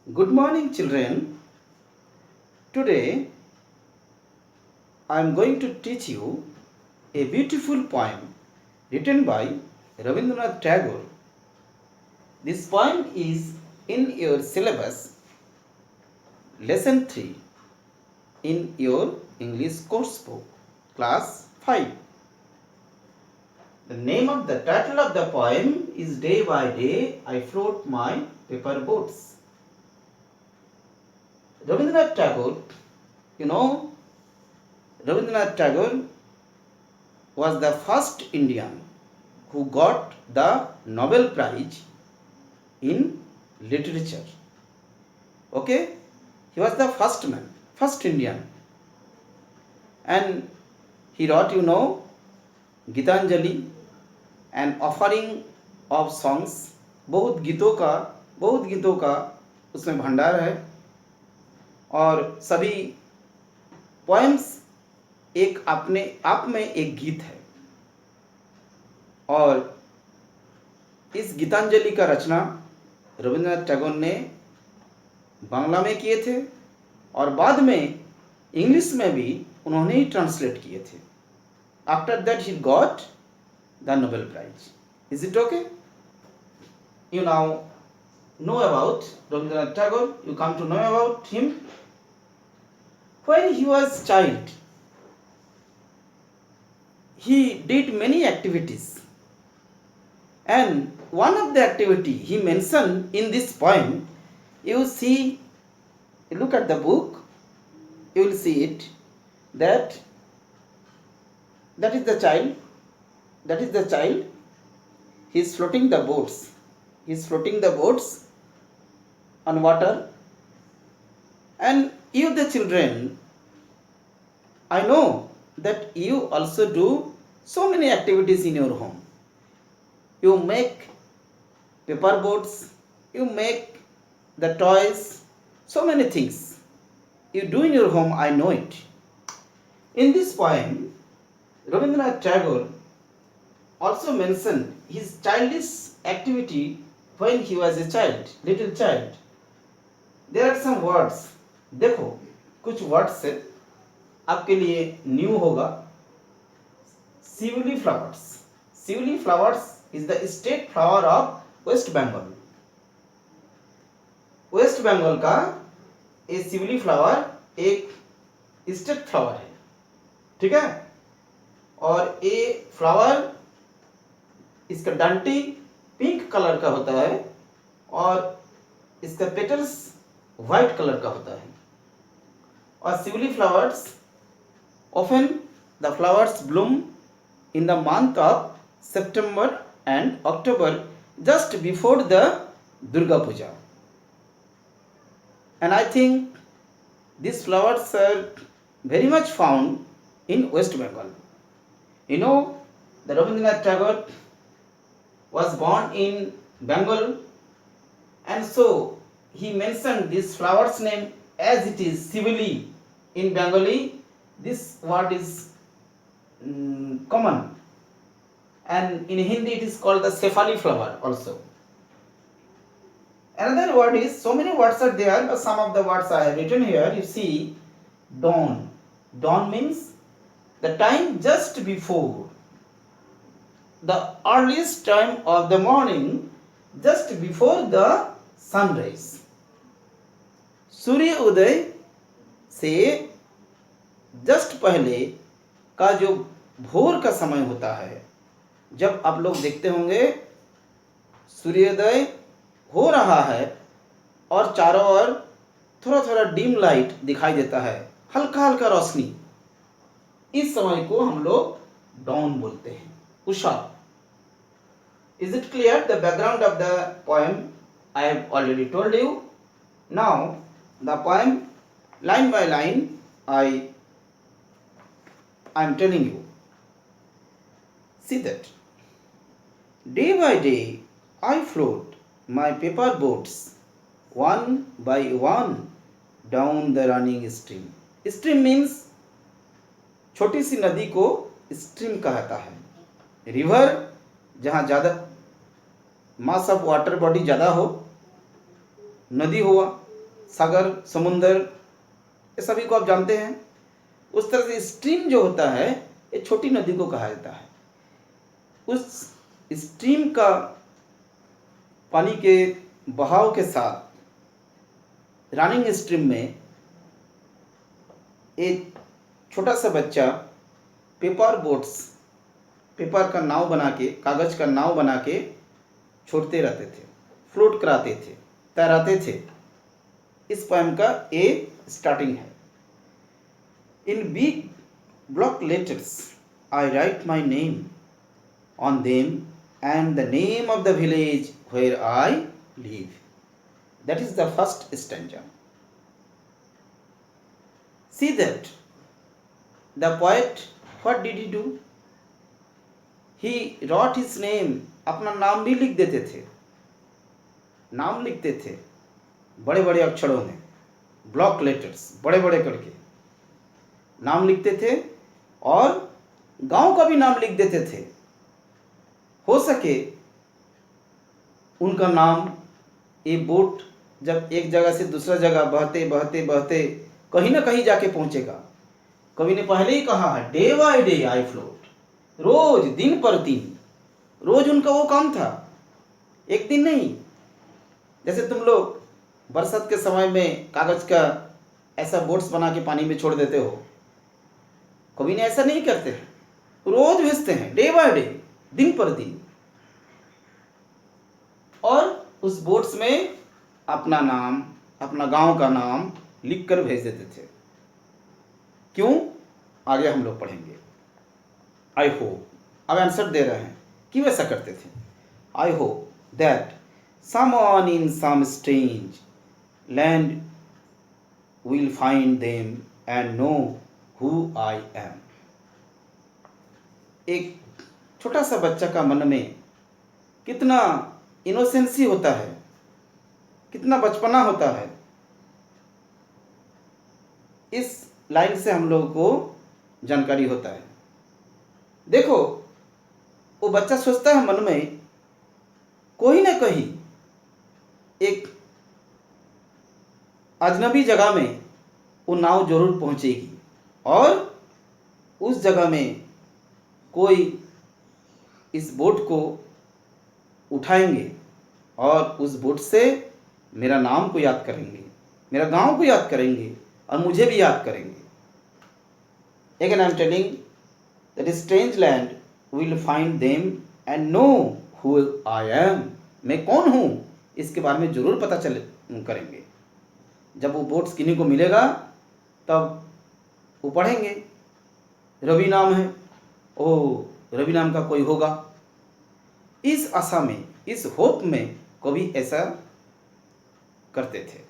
Good morning, children. Today I am going to teach you a beautiful poem written by Rabindranath Tagore. This poem is in your syllabus, lesson 3, in your English course book, class 5. The name of the title of the poem is Day by Day I Float My Paper Boats. Rabindranath Tagore, you know, Rabindranath Tagore was the first Indian who got the Nobel Prize in literature. Okay? He was the first man, first Indian. And he wrote, Gitanjali, an offering of songs. बहुत गीतों का उसमें भंडार है और सभी poems एक अपने आप में एक गीत है। और इस गीतांजलि का रचना रविंद्रनाथ टैगोर ने बांग्ला में किए थे और बाद में इंग्लिश में भी उन्होंने ही ट्रांसलेट किए थे। After that he got the Nobel prize. Is it okay? You now know about Rabindranath Tagore, you come to know about him. When he was child, he did many activities, and one of the activity he mentioned in this poem, you see, you look at the book, you will see it, that is the child, he is floating the boats on water. And you, the children, I know that you also do so many activities in your home. You make paper boats, you make the toys, so many things you do in your home, I know it. In this poem, Rabindranath Tagore also mentioned his childish activity when he was a child, little child. There are some words, देखो कुछ words आपके लिए new होगा। Shiuli flowers is the state flower of west Bengal. West Bengal का ये shiuli flower एक state flower है, ठीक है। और ये फ्लावर, इसका डंटी पिंक कलर का होता है और इसका पेटल्स व्हाइट कलर का होता है। और शिवली flowers often the flowers bloom in the month of September and October, just before the Durga Puja. And I think these flowers are very much found in West Bengal. You know, the Rabindranath Tagore was born in Bengal, and so he mentioned this flower's name as it is Sivili in Bengali. This word is common, and in Hindi it is called the Cephali flower also. Another word is, so many words are there, but some of the words I have written here. You see, dawn. Dawn means the time just before, the earliest time of the morning, just before the sunrise. सूर्य उदय से just पहले का जो भोर का समय होता है, जब आप लोग देखते होंगे सूर्योदय हो रहा है और चारों ओर थोड़ा थोड़ा डिम लाइट दिखाई देता है, हल्का हल्का रोशनी, इस समय को हम लोग डॉन बोलते हैं, Usha. Is it clear? The background of the poem I have already told you. Now the poem, line by line, I am telling you. See that. Day by day, I float my paper boats one by one down the running stream. Stream means छोटी सी नदी को stream कहता है। River जहाँ ज़्यादा mass of water body ज़्यादा हो, नदी हुआ, सागर, समुंदर, ये सभी को आप जानते हैं। उस तरह से स्ट्रीम जो होता है ये छोटी नदी को कहा जाता है। उस स्ट्रीम का पानी के बहाव के साथ रनिंग स्ट्रीम में एक छोटा सा बच्चा पेपर बोट्स, पेपर का नाव बना के, कागज का नाव बना के छोड़ते रहते थे, फ्लोट कराते थे, तैराते थे। इस पोएम का ए स्टार्टिंग है। In big block letters I write my name on them and the name of the village where I live. That is the first stanza. See that the poet, what did he do? He wrote his name, अपना नाम भी लिख देते थे, नाम लिखते थे बड़े बड़े अक्षरों में, ब्लॉक लेटर्स बड़े बड़े करके नाम लिखते थे, और गांव का भी नाम लिख देते थे। हो सके उनका नाम, ये बोट जब एक जगह से दूसरा जगह बहते बहते बहते कहीं ना कहीं जाके पहुंचेगा। कवि ने पहले ही कहा है, day by day I float, रोज दिन पर दिन, रोज उनका वो काम था, एक दिन नहीं। जैसे तुम लोग बरसात के समय में कागज का ऐसा बोट्स बना के पानी में छोड़ देते हो, कवि ने ऐसा नहीं करते हैं, रोज भेजते हैं, डे बाय डे, दिन पर दिन, और उस बोट्स में अपना नाम, अपना गांव का नाम लिखकर भेज देते थे। क्यों? आगे हम लोग पढ़ेंगे। आई होप, अब आंसर दे रहे हैं कि वैसा करते थे। I hope that someone in some strange land will find them and know who I am. एक छोटा सा बच्चा का मन में कितना इनोसेंसी होता है, कितना बचपना होता है, इस लाइन से हम लोगों को जानकारी होता है। देखो, वो बच्चा सोचता है मन में, कोई ना कहीं एक अजनबी जगह में वो नाव जरूर पहुंचेगी, और उस जगह में कोई इस बोट को उठाएंगे और उस बोट से मेरा नाम को याद करेंगे, मेरा गांव को याद करेंगे, और मुझे भी याद करेंगे। Again I am telling that a strange land will find them and know who I am. मैं कौन हूँ इसके बारे में जरूर पता चल करेंगे। जब वो बोट्स किन्हीं को मिलेगा तब वो पढ़ेंगे, रवि नाम है, ओ रवि नाम का कोई होगा। इस आशा में, इस होप में कवि ऐसा करते थे।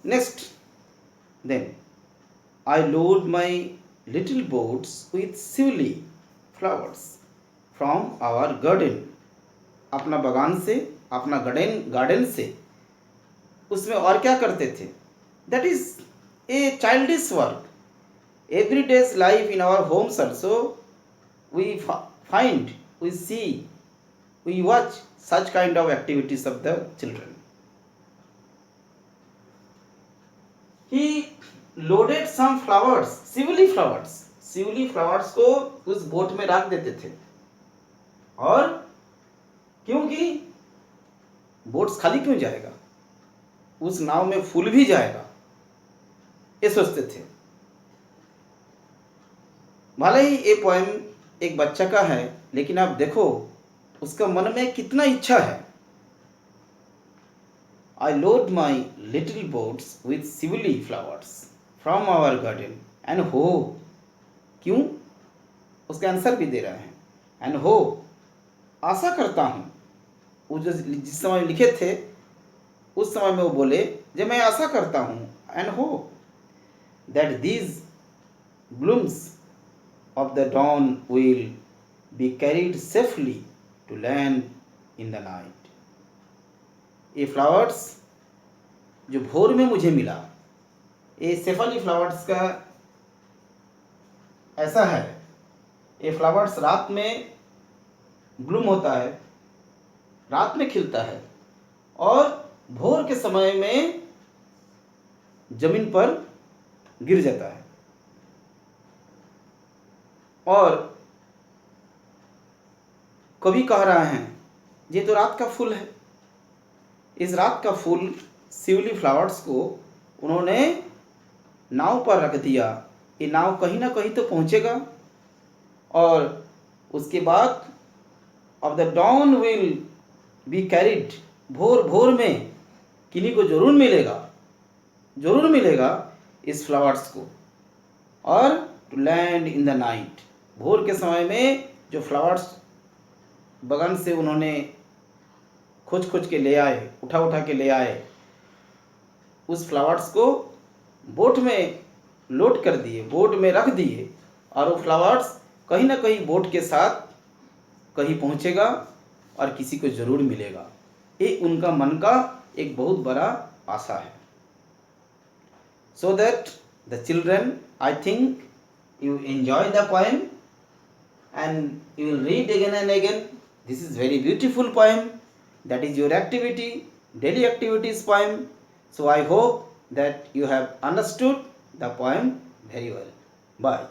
Next, then I load my little boats with shiuli flowers from our garden. अपना बगान से, अपना गार्डन से, उसमें और क्या करते थे? That is a childish work. Every day's life in our homes also we find, we see, we watch such kind of activities of the children. He loaded some flowers, Sivli flowers, Sivli flowers को उस boat में रख देते थे, और क्योंकि boats खाली क्यों जाएगा, उस नाव में फूल भी जाएगा, ये सोचते थे। भले ही ये पोएम एक बच्चा का है, लेकिन आप देखो उसका मन में कितना इच्छा है। I load my little boats with sivilly flowers from our garden and hope. क्यों? उसका आंसर भी दे रहे हैं, and hope, आशा करता हूँ। वो जो जिस समय लिखे थे उस समय में वो बोले, जब मैं आशा करता हूँ, and hope that these blooms of the dawn will be carried safely to land in the night. ये फ्लावर्स जो भोर में मुझे मिला, ये सेफली फ्लावर्स का ऐसा है, ये फ्लावर्स रात में ब्लूम होता है, रात में खिलता है, और भोर के समय में जमीन पर गिर जाता है। और कवि कह रहा है ये तो रात का फूल है। इस रात का फूल शिवली फ्लावर्स को उन्होंने नाव पर रख दिया। ये नाव कहीं ना कहीं तो पहुंचेगा और उसके बाद of the dawn will be carried, भोर भोर में किन्हीं को जरूर मिलेगा इस फ्लावर्स को। और to land in the night, भोर के समय में जो फ्लावर्स बगान से उन्होंने खोज के ले आए, उठा के ले आए, उस फ्लावर्स को बोट में लोड कर दिए, बोट में रख दिए और वो फ्लावर्स कहीं ना कहीं बोट के साथ कहीं पहुंचेगा और किसी को ज़रूर मिलेगा। ये उनका मन का एक बहुत बड़ा आशा है। So that the children, I think you enjoy the poem and you will read again and again. This is very beautiful poem. That is your activity, daily activities poem. So I hope that you have understood the poem very well. Bye.